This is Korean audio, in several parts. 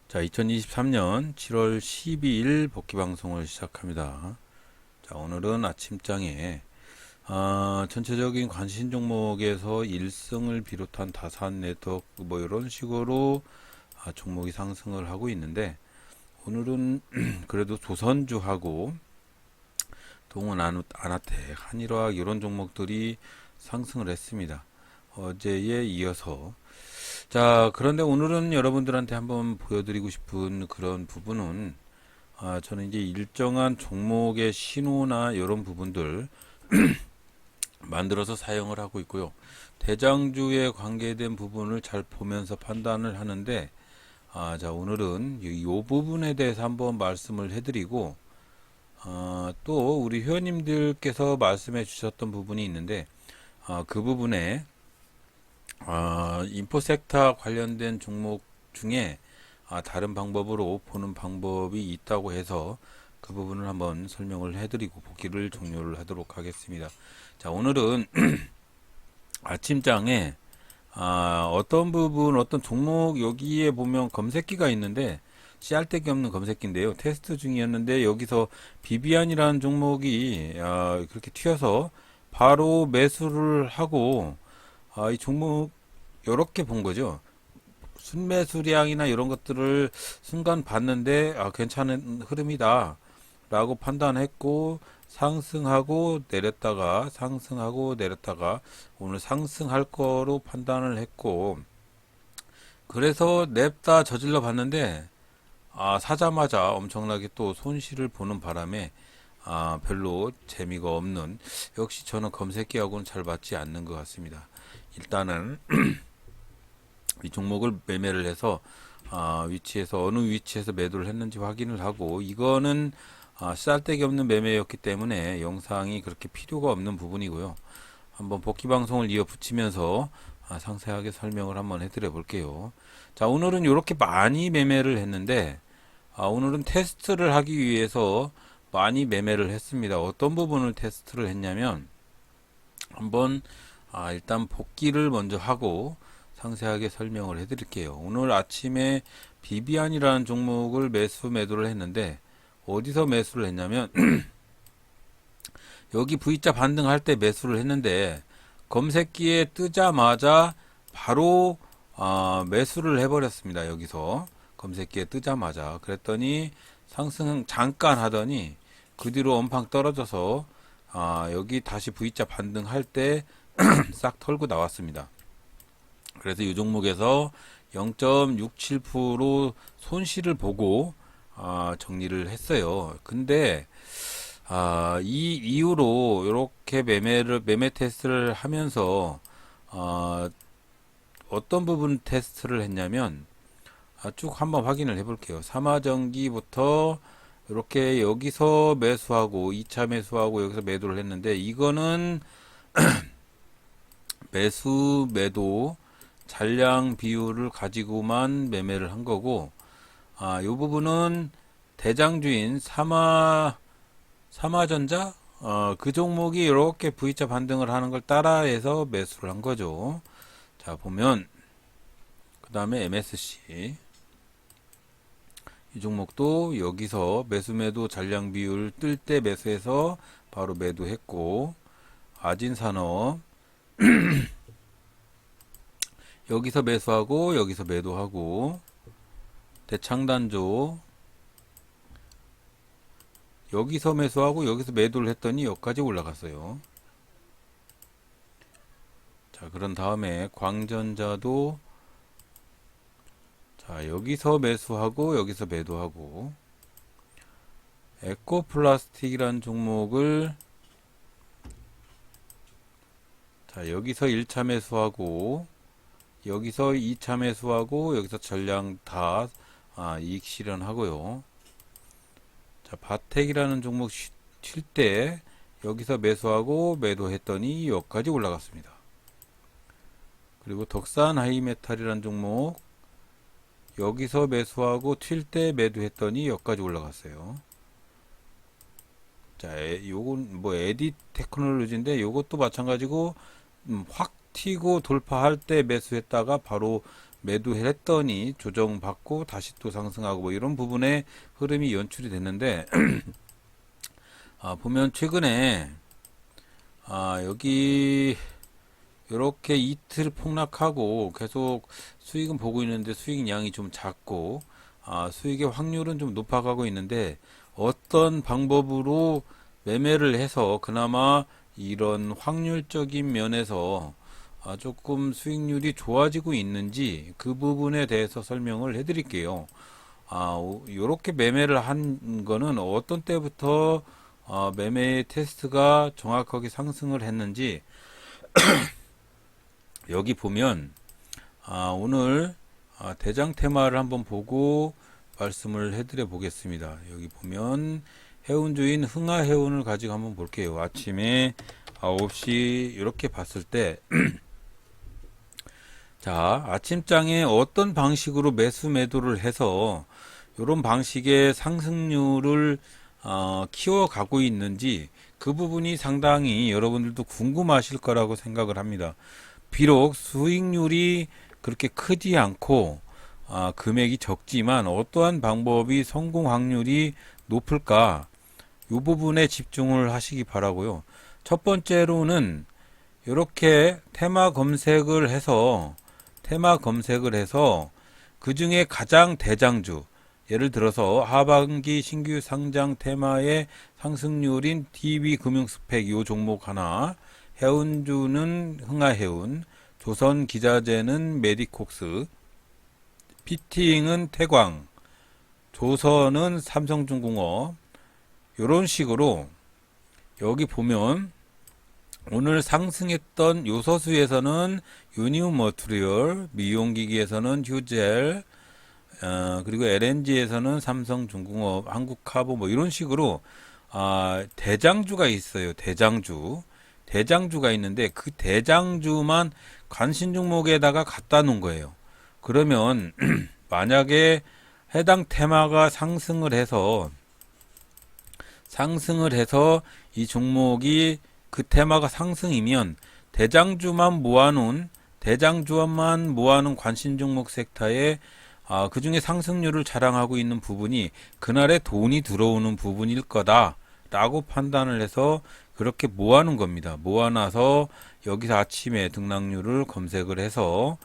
자, 2023년 7월 12일 복귀 방송을 시작합니다. 자, 오늘은 아침장에 전체적인 관심 종목에서 1승을 비롯한 다산 네트워크 뭐 이런 식으로 종목이 상승을 하고 있는데, 오늘은 그래도 조선주하고 동원 아나텍, 한일화학 이런 종목들이 상승을 했습니다. 어제에 이어서. 자, 그런데 오늘은 여러분들한테 한번 보여드리고 싶은 그런 부분은, 저는 이제 일정한 종목의 신호나 이런 부분들 만들어서 사용을 하고 있고요. 대장주에 관계된 부분을 잘 보면서 판단을 하는데, 자, 오늘은 이 부분에 대해서 한번 말씀을 해드리고, 또 우리 회원님들께서 말씀해 주셨던 부분이 있는데, 그 부분에 인포섹터 관련된 종목 중에 다른 방법으로 보는 방법이 있다고 해서 그 부분을 한번 설명을 해드리고 복귀를 종료를 하도록 하겠습니다. 자, 오늘은 아침장에 어떤 부분, 어떤 종목 여기에 보면 검색기가 있는데 씨알데기 없는 검색기인데요. 테스트 중이었는데 여기서 비비안이라는 종목이 그렇게 튀어서 바로 매수를 하고 이 종목 요렇게 본 거죠. 순매수량이나 이런 것들을 순간 봤는데 괜찮은 흐름이다 라고 판단했고 상승하고 내렸다가 상승하고 내렸다가 오늘 상승할 거로 판단을 했고, 그래서 냅다 저질러 봤는데 사자마자 엄청나게 또 손실을 보는 바람에 별로 재미가 없는, 역시 저는 검색기하고는 잘 맞지 않는 것 같습니다. 일단은 이 종목을 매매를 해서 위치에서 어느 위치에서 매도를 했는지 확인을 하고, 이거는 쓸데기 없는 매매였기 때문에 영상이 그렇게 필요가 없는 부분이고요. 한번 복귀 방송을 이어 붙이면서 상세하게 설명을 한번 해드려 볼게요. 자, 오늘은 이렇게 많이 매매를 했는데, 오늘은 테스트를 하기 위해서 많이 매매를 했습니다. 어떤 부분을 테스트를 했냐면, 한번 일단 복귀를 먼저 하고 상세하게 설명을 해드릴게요. 오늘 아침에 비비안이라는 종목을 매도를 했는데, 어디서 매수를 했냐면 여기 V자 반등할 때 매수를 했는데 검색기에 뜨자마자 바로 매수를 해버렸습니다. 여기서 검색기에 뜨자마자. 그랬더니 상승 잠깐 하더니 그 뒤로 엄청 떨어져서 여기 다시 V자 반등할 때 싹 털고 나왔습니다. 그래서 이 종목에서 0.67% 손실을 보고 정리를 했어요. 근데 이 이후로 이렇게 매매 테스트를 하면서 어떤 부분 테스트를 했냐면, 쭉 한번 확인을 해볼게요. 삼화전기부터 이렇게 여기서 매수하고 2차 매수하고 여기서 매도를 했는데, 이거는 매도 잔량 비율을 가지고만 매매를 한 거고, 이 부분은 대장주인 삼화전자 그 종목이 이렇게 V자 반등을 하는 걸 따라해서 매수를 한 거죠. 자, 보면 그 다음에 MSC 이 종목도 여기서 매도 잔량 비율 뜰 때 매수해서 바로 매도했고, 아진산업 여기서 매수하고 여기서 매도하고, 대창단조 여기서 매수하고 여기서 매도를 했더니 여기까지 올라갔어요. 자, 그런 다음에 광전자도 자, 여기서 매수하고 여기서 매도하고, 에코플라스틱이라는 종목을 자, 여기서 1차 매수하고 여기서 2차 매수하고 여기서 전량 다 이익 실현하고요. 자, 바텍이라는 종목 칠 때 여기서 매수하고 매도했더니 여기까지 올라갔습니다. 그리고 덕산 하이메탈이라는 종목 여기서 매수하고 튈 때 매도했더니 여기까지 올라갔어요. 자, 요건 뭐 에디 테크놀로지인데 요것도 마찬가지고 확 튀고 돌파할 때 매수했다가 바로 매도를 했더니 조정받고 다시 또 상승하고 뭐 이런 부분의 흐름이 연출이 됐는데 보면 최근에 여기 이렇게 이틀 폭락하고 계속 수익은 보고 있는데 수익량이 좀 작고 수익의 확률은 좀 높아가고 있는데 어떤 방법으로 매매를 해서 그나마 이런 확률적인 면에서 조금 수익률이 좋아지고 있는지 그 부분에 대해서 설명을 해 드릴게요. 요렇게 매매를 한 거는 어떤 때부터 매매 테스트가 정확하게 상승을 했는지 여기 보면 오늘 대장 테마를 한번 보고 말씀을 해드려 보겠습니다. 여기 보면 해운주인 흥하해운을 가지고 한번 볼게요. 아침에 9시 이렇게 봤을 때 자, 아침장에 어떤 방식으로 매수 매도를 해서 이런 방식의 상승률을 키워가고 있는지 그 부분이 상당히 여러분들도 궁금하실 거라고 생각을 합니다. 비록 수익률이 그렇게 크지 않고 금액이 적지만 어떠한 방법이 성공 확률이 높을까 이 부분에 집중을 하시기 바라고요. 첫 번째로는 이렇게 테마 검색을 해서 그 중에 가장 대장주 예를 들어서 하반기 신규 상장 테마의 상승률인 DB금융스펙 요 종목 하나, 해운주는 흥하해운, 조선기자재는 메디콕스, 피팅은 태광, 조선은 삼성중공업 요런 식으로 여기 보면 오늘 상승했던 요소수에서는 유니온 머트리얼, 미용기기에서는 휴젤, 그리고 LNG에서는 삼성중공업, 한국카보 뭐 이런 식으로 대장주가 있어요. 대장주가 있는데 그 대장주만 관심 종목에다가 갖다 놓은 거예요. 그러면 만약에 해당 테마가 상승을 해서 이 종목이 그 테마가 상승이면 대장주만 모아놓은 관심 종목 섹터에 그 중에 상승률을 자랑하고 있는 부분이 그날에 돈이 들어오는 부분일 거다라고 판단을 해서 그렇게 모아놓은 겁니다. 모아놔서 여기서 아침에 등락률을 검색을 해서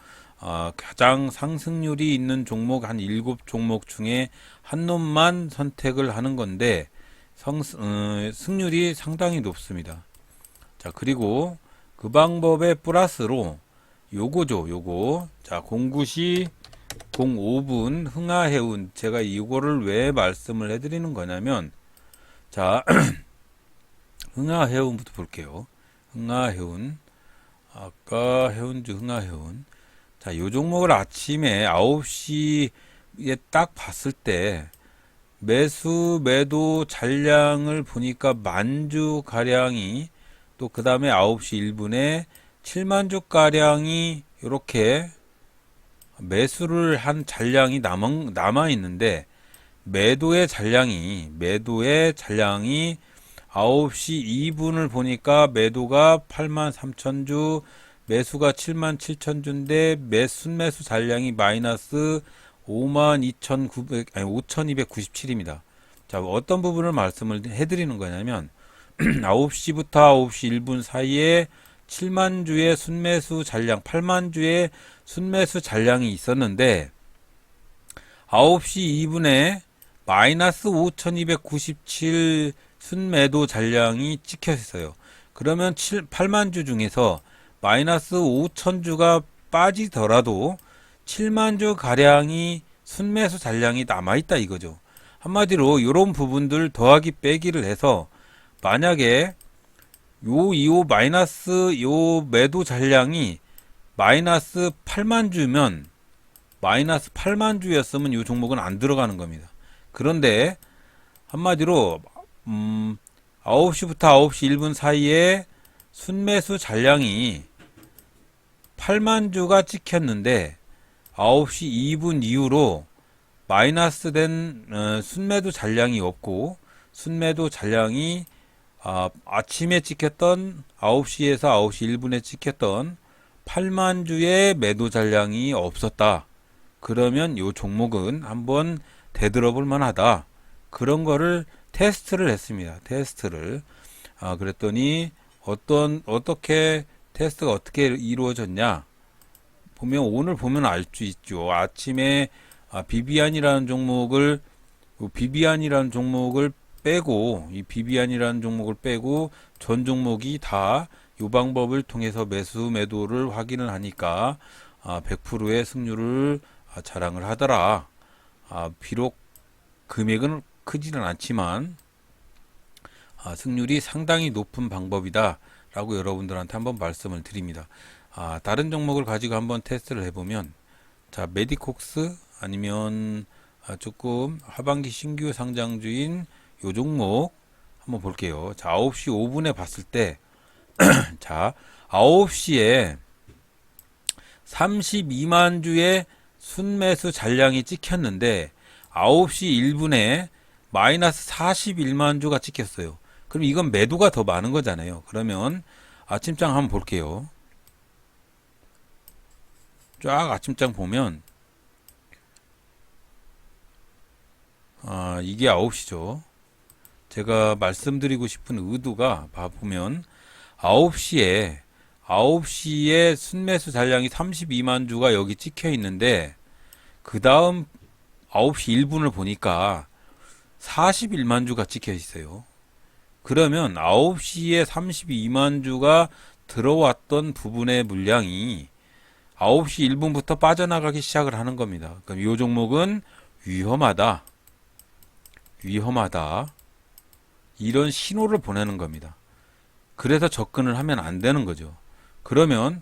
가장 상승률이 있는 종목 한 7종목 중에 한 놈만 선택을 하는 건데 승률이 상당히 높습니다. 자, 그리고 그 방법에 플러스로 요거. 자, 09시 05분 흥하해운 제가 이거를 왜 말씀을 해드리는 거냐면 자, 흥하해운부터 볼게요. 흥하해운 아까 해운주 흥하해운 자, 요 종목을 아침에 9시에 딱 봤을 때 매도 잔량을 보니까 만주 가량이 또 그 다음에 9시 1분에 7만주 가량이 이렇게 매수를 한 잔량이 남아 있는데 매도의 잔량이 9시 2분을 보니까 매도가 83,000주 매수가 77,000주인데 순매수 잔량이 마이너스 5297입니다. 자, 어떤 부분을 말씀을 해드리는 거냐면 9시부터 9시 1분 사이에 7만주의 순매수 잔량, 8만주의 순매수 잔량이 있었는데 9시 2분에 마이너스 5297 순매도 잔량이 찍혀 있어요. 그러면 8만주 중에서 마이너스 5천주가 빠지더라도 7만주 가량이 순매수 잔량이 남아있다 이거죠. 한마디로 이런 부분들 더하기 빼기를 해서 만약에 요 매도 잔량이 마이너스 8만주면 마이너스 8만주였으면 이 종목은 안 들어가는 겁니다. 그런데 한마디로 9시부터 9시 1분 사이에 순매수 잔량이 8만주가 찍혔는데 9시 2분 이후로 마이너스 된 순매도 잔량이 없고 순매도 잔량이 아침에 찍혔던 9시에서 9시 1분에 찍혔던 8만주의 매도 잔량이 없었다. 그러면 요 종목은 한번 되돌아볼 만하다. 그런 거를 테스트를 했습니다. 테스트를. 그랬더니 어떻게 테스트가 어떻게 이루어졌냐? 보면 오늘 보면 알 수 있죠. 아침에 비비안이라는 종목을 빼고 이 비비안이라는 종목을 빼고 전 종목이 다 이 방법을 통해서 매도를 확인을 하니까 100%의 승률을 자랑을 하더라. 비록 금액은 크지는 않지만 승률이 상당히 높은 방법이다 라고 여러분들한테 한번 말씀을 드립니다. 다른 종목을 가지고 한번 테스트를 해보면, 자, 메디콕스 아니면 조금 하반기 신규 상장주인 요 종목 한번 볼게요. 자, 9시 5분에 봤을 때, 자, 9시에 32만 주의 순매수 잔량이 찍혔는데 9시 1분에 마이너스 41만 주가 찍혔어요. 그럼 이건 매도가 더 많은 거잖아요. 그러면 아침장 한번 볼게요. 쫙 아침장 보면 이게 9시죠. 제가 말씀드리고 싶은 의도가 보면 9시에 순매수 잔량이 32만 주가 여기 찍혀 있는데 그 다음 9시 1분을 보니까 41만 주가 찍혀 있어요. 그러면 9시에 32만 주가 들어왔던 부분의 물량이 9시 1분부터 빠져나가기 시작을 하는 겁니다. 그럼 이 종목은 위험하다. 이런 신호를 보내는 겁니다. 그래서 접근을 하면 안 되는 거죠. 그러면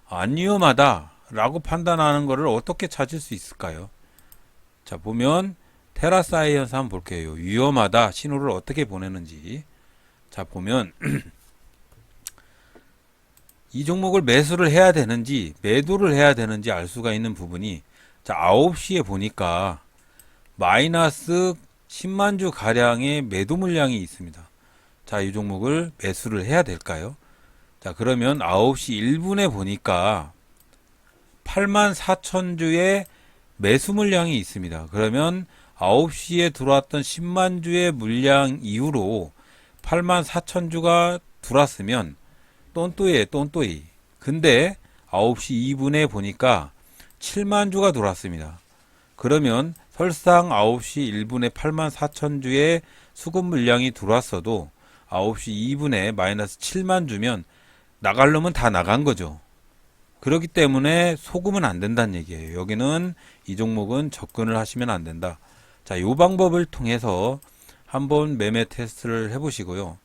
안 위험하다 라고 판단하는 것을 어떻게 찾을 수 있을까요? 자, 보면 테라사이언스 한번 볼게요. 위험하다 신호를 어떻게 보내는지. 자, 보면 이 종목을 매수를 해야 되는지 매도를 해야 되는지 알 수가 있는 부분이, 자, 9시에 보니까 마이너스 10만 주 가량의 매도 물량이 있습니다. 자, 이 종목을 매수를 해야 될까요? 자, 그러면 9시 1분에 보니까 8만 4천 주의 매수 물량이 있습니다. 그러면 9시에 들어왔던 10만 주의 물량 이후로 8만 4천 주가 들어왔으면 똔또이. 근데 9시 2분에 보니까 7만 주가 들어왔습니다. 그러면 설상 9시 1분에 8만 4천 주의 수급 물량이 들어왔어도 9시 2분에 마이너스 7만 주면 나갈 놈은 다 나간 거죠. 그렇기 때문에 속으면 안 된다는 얘기예요. 여기는 이 종목은 접근을 하시면 안 된다. 자, 이 방법을 통해서 한번 매매 테스트를 해보시고요.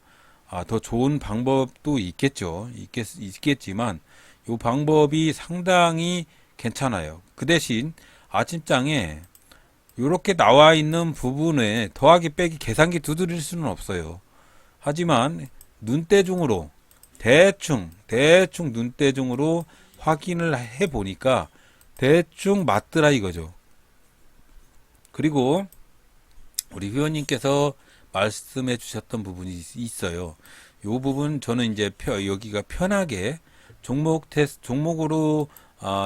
더 좋은 방법도 있겠지만 이 방법이 상당히 괜찮아요. 그 대신 아침장에 이렇게 나와 있는 부분에 더하기 빼기 계산기 두드릴 수는 없어요. 하지만 눈대중으로 대충 눈대중으로 확인을 해 보니까 대충 맞더라 이거죠. 그리고 우리 회원님께서 말씀해 주셨던 부분이 있어요. 이 부분 저는 이제 여기가 편하게 종목으로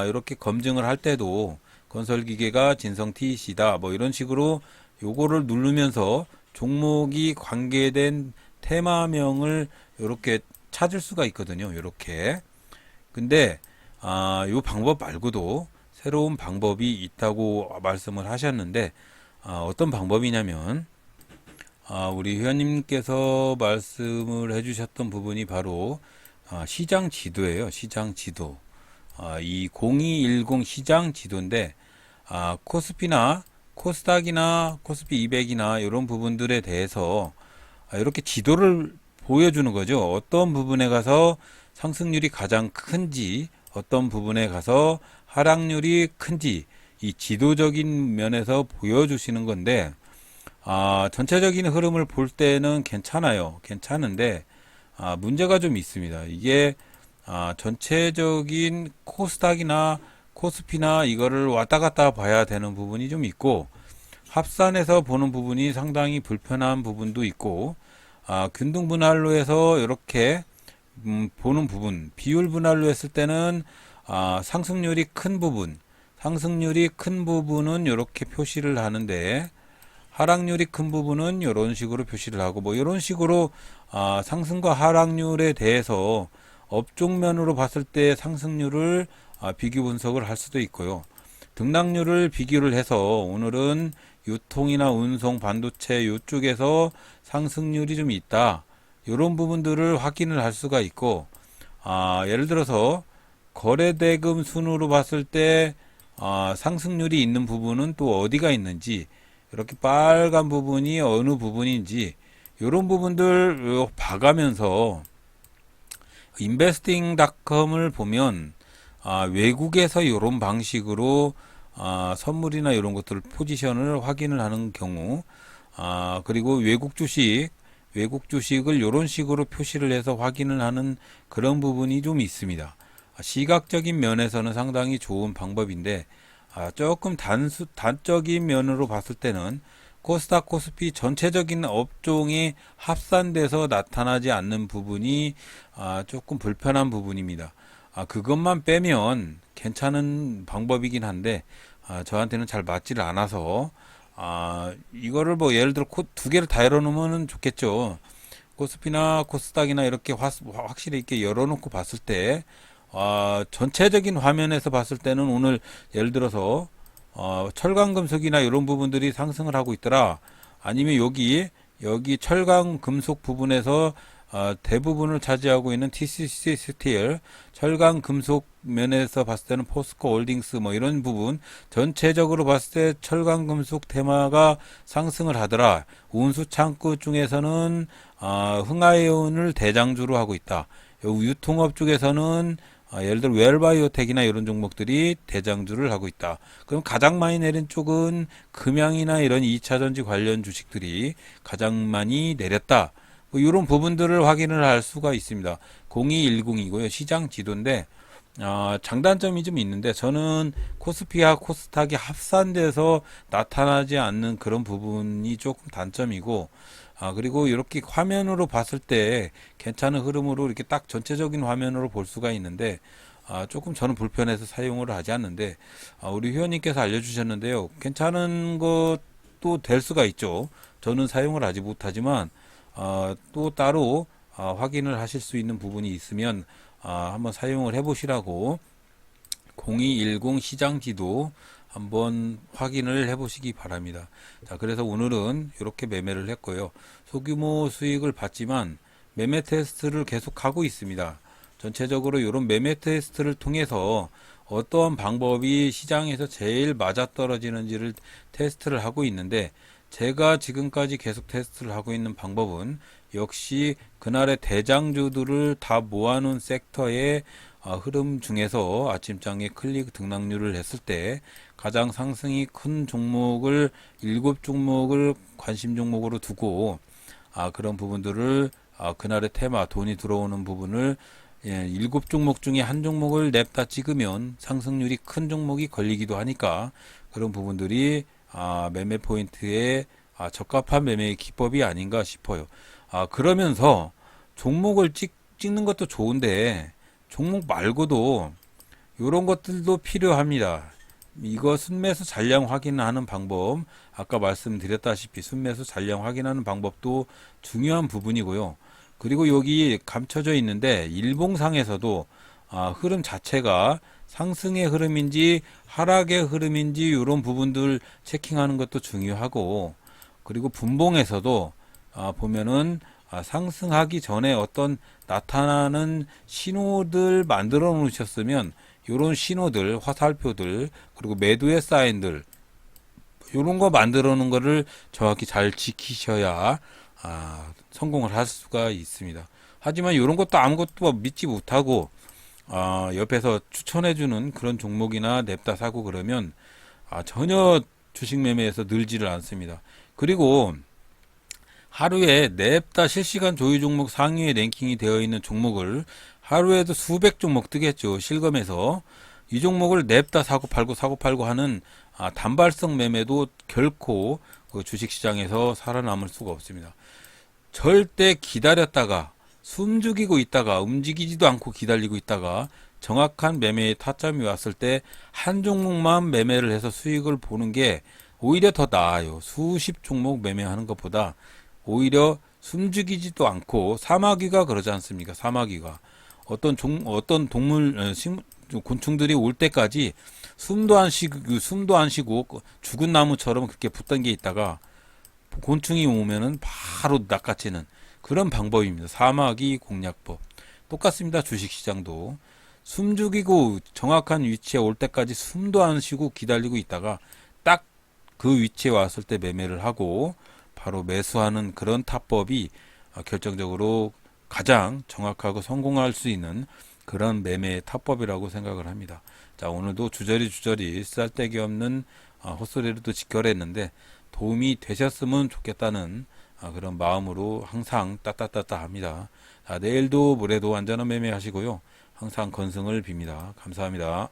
이렇게 검증을 할 때도 건설기계가 진성 TEC다 뭐 이런 식으로 요거를 누르면서 종목이 관계된 테마명을 이렇게 찾을 수가 있거든요. 이렇게. 근데 요 방법 말고도 새로운 방법이 있다고 말씀을 하셨는데 어떤 방법이냐면 우리 회원님께서 말씀을 해주셨던 부분이 바로 시장 지도예요. 시장 지도. 이 0210 시장 지도인데 코스피나 코스닥이나 코스피 200이나 이런 부분들에 대해서 이렇게 지도를 보여주는 거죠. 어떤 부분에 가서 상승률이 가장 큰지, 어떤 부분에 가서 하락률이 큰지 이 지도적인 면에서 보여주시는 건데 전체적인 흐름을 볼 때는 괜찮아요. 괜찮은데 문제가 좀 있습니다. 이게 전체적인 코스닥이나 코스피나 이거를 왔다 갔다 봐야 되는 부분이 좀 있고 합산해서 보는 부분이 상당히 불편한 부분도 있고 균등 분할로 해서 이렇게 보는 부분, 비율 분할로 했을 때는 상승률이 큰 부분, 상승률이 큰 부분은 이렇게 표시를 하는데 하락률이 큰 부분은 이런 식으로 표시를 하고 뭐 이런 식으로 상승과 하락률에 대해서 업종면으로 봤을 때 상승률을 비교 분석을 할 수도 있고요. 등락률을 비교를 해서 오늘은 유통이나 운송, 반도체 이쪽에서 상승률이 좀 있다. 이런 부분들을 확인을 할 수가 있고 예를 들어서 거래대금 순으로 봤을 때 상승률이 있는 부분은 또 어디가 있는지 이렇게 빨간 부분이 어느 부분인지 이런 부분들 봐가면서 인베스팅닷컴을 보면 외국에서 이런 방식으로 선물이나 이런 것들 포지션을 확인을 하는 경우 그리고 외국 주식을 이런 식으로 표시를 해서 확인을 하는 그런 부분이 좀 있습니다. 시각적인 면에서는 상당히 좋은 방법인데 조금 단적인 면으로 봤을 때는 코스닥 코스피 전체적인 업종이 합산돼서 나타나지 않는 부분이 조금 불편한 부분입니다. 그것만 빼면 괜찮은 방법이긴 한데 저한테는 잘 맞지를 않아서 이거를 뭐 예를 들어 두 개를 다 열어놓으면 좋겠죠. 코스피나 코스닥이나 이렇게 확실히 이렇게 열어놓고 봤을 때 전체적인 화면에서 봤을 때는 오늘 예를 들어서 철강금속이나 이런 부분들이 상승을 하고 있더라. 아니면 여기 철강금속 부분에서 대부분을 차지하고 있는 TCC 스틸, 철강금속 면에서 봤을 때는 포스코 홀딩스 뭐 이런 부분 전체적으로 봤을 때 철강금속 테마가 상승을 하더라. 운수 창구 중에서는 흥하이온을 대장주로 하고 있다. 유통업 쪽에서는 예를 들어 웰바이오텍이나 이런 종목들이 대장주를 하고 있다. 그럼 가장 많이 내린 쪽은 금양이나 이런 2차전지 관련 주식들이 가장 많이 내렸다. 뭐 이런 부분들을 확인을 할 수가 있습니다. 0210이고요. 시장 지도인데 장단점이 좀 있는데 저는 코스피와 코스닥이 합산돼서 나타나지 않는 그런 부분이 조금 단점이고 그리고 이렇게 화면으로 봤을 때 괜찮은 흐름으로 이렇게 딱 전체적인 화면으로 볼 수가 있는데 조금 저는 불편해서 사용을 하지 않는데 우리 회원님께서 알려주셨는데요. 괜찮은 것도 될 수가 있죠. 저는 사용을 하지 못하지만 또 따로 확인을 하실 수 있는 부분이 있으면 한번 사용을 해보시라고 0210 시장지도 한번 확인을 해보시기 바랍니다. 자, 그래서 오늘은 이렇게 매매를 했고요. 소규모 수익을 봤지만 매매 테스트를 계속 하고 있습니다. 전체적으로 이런 매매 테스트를 통해서 어떠한 방법이 시장에서 제일 맞아떨어지는지를 테스트를 하고 있는데 제가 지금까지 계속 테스트를 하고 있는 방법은 역시 그날의 대장주들을 다 모아놓은 섹터의 흐름 중에서 아침장에 클릭 등락률을 했을 때 가장 상승이 큰 종목을 7종목을 관심 종목으로 두고 그런 부분들을 그날의 테마 돈이 들어오는 부분을 7종목 중에 한 종목을 냅다 찍으면 상승률이 큰 종목이 걸리기도 하니까 그런 부분들이 매매 포인트에 적합한 매매의 기법이 아닌가 싶어요. 그러면서 종목을 찍는 것도 좋은데 종목 말고도 이런 것들도 필요합니다. 이거 순매수 잔량 확인하는 방법, 아까 말씀드렸다시피 순매수 잔량 확인하는 방법도 중요한 부분이고요. 그리고 여기 감춰져 있는데 일봉상에서도 흐름 자체가 상승의 흐름인지 하락의 흐름인지 이런 부분들 체킹하는 것도 중요하고, 그리고 분봉에서도 보면은 상승하기 전에 어떤 나타나는 신호들 만들어 놓으셨으면 이런 신호들, 화살표들, 그리고 매도의 사인들 이런 거 만들어 놓은 거를 정확히 잘 지키셔야 성공을 할 수가 있습니다. 하지만 이런 것도 아무것도 믿지 못하고 옆에서 추천해주는 그런 종목이나 냅다 사고 그러면 전혀 주식 매매에서 늘지를 않습니다. 그리고 하루에 냅다 실시간 조회 종목 상위에 랭킹이 되어 있는 종목을 하루에도 수백 종목 뜨겠죠. 실검에서 이 종목을 냅다 사고 팔고 하는 단발성 매매도 결코 그 주식시장에서 살아남을 수가 없습니다. 절대 기다렸다가 숨죽이고 있다가 움직이지도 않고 기다리고 있다가 정확한 매매의 타점이 왔을 때 한 종목만 매매를 해서 수익을 보는 게 오히려 더 나아요. 수십 종목 매매하는 것보다 오히려 숨죽이지도 않고 사마귀가 그러지 않습니까? 사마귀가 어떤 동물 곤충들이 올 때까지 숨도 안 쉬고 죽은 나무처럼 그렇게 붙던 게 있다가 곤충이 오면은 바로 낚아채는 그런 방법입니다. 사마귀 공략법. 똑같습니다. 주식시장도. 숨죽이고 정확한 위치에 올 때까지 숨도 안 쉬고 기다리고 있다가 딱 그 위치에 왔을 때 매매를 하고 바로 매수하는 그런 타법이 결정적으로 가장 정확하고 성공할 수 있는 그런 매매 타법이라고 생각을 합니다. 자, 오늘도 주저리 쓸데기 없는 헛소리를 또 직결했는데 도움이 되셨으면 좋겠다는 그런 마음으로 항상 따따따따 합니다. 자, 내일도 모레도 안전한 매매 하시고요. 항상 건승을 빕니다. 감사합니다.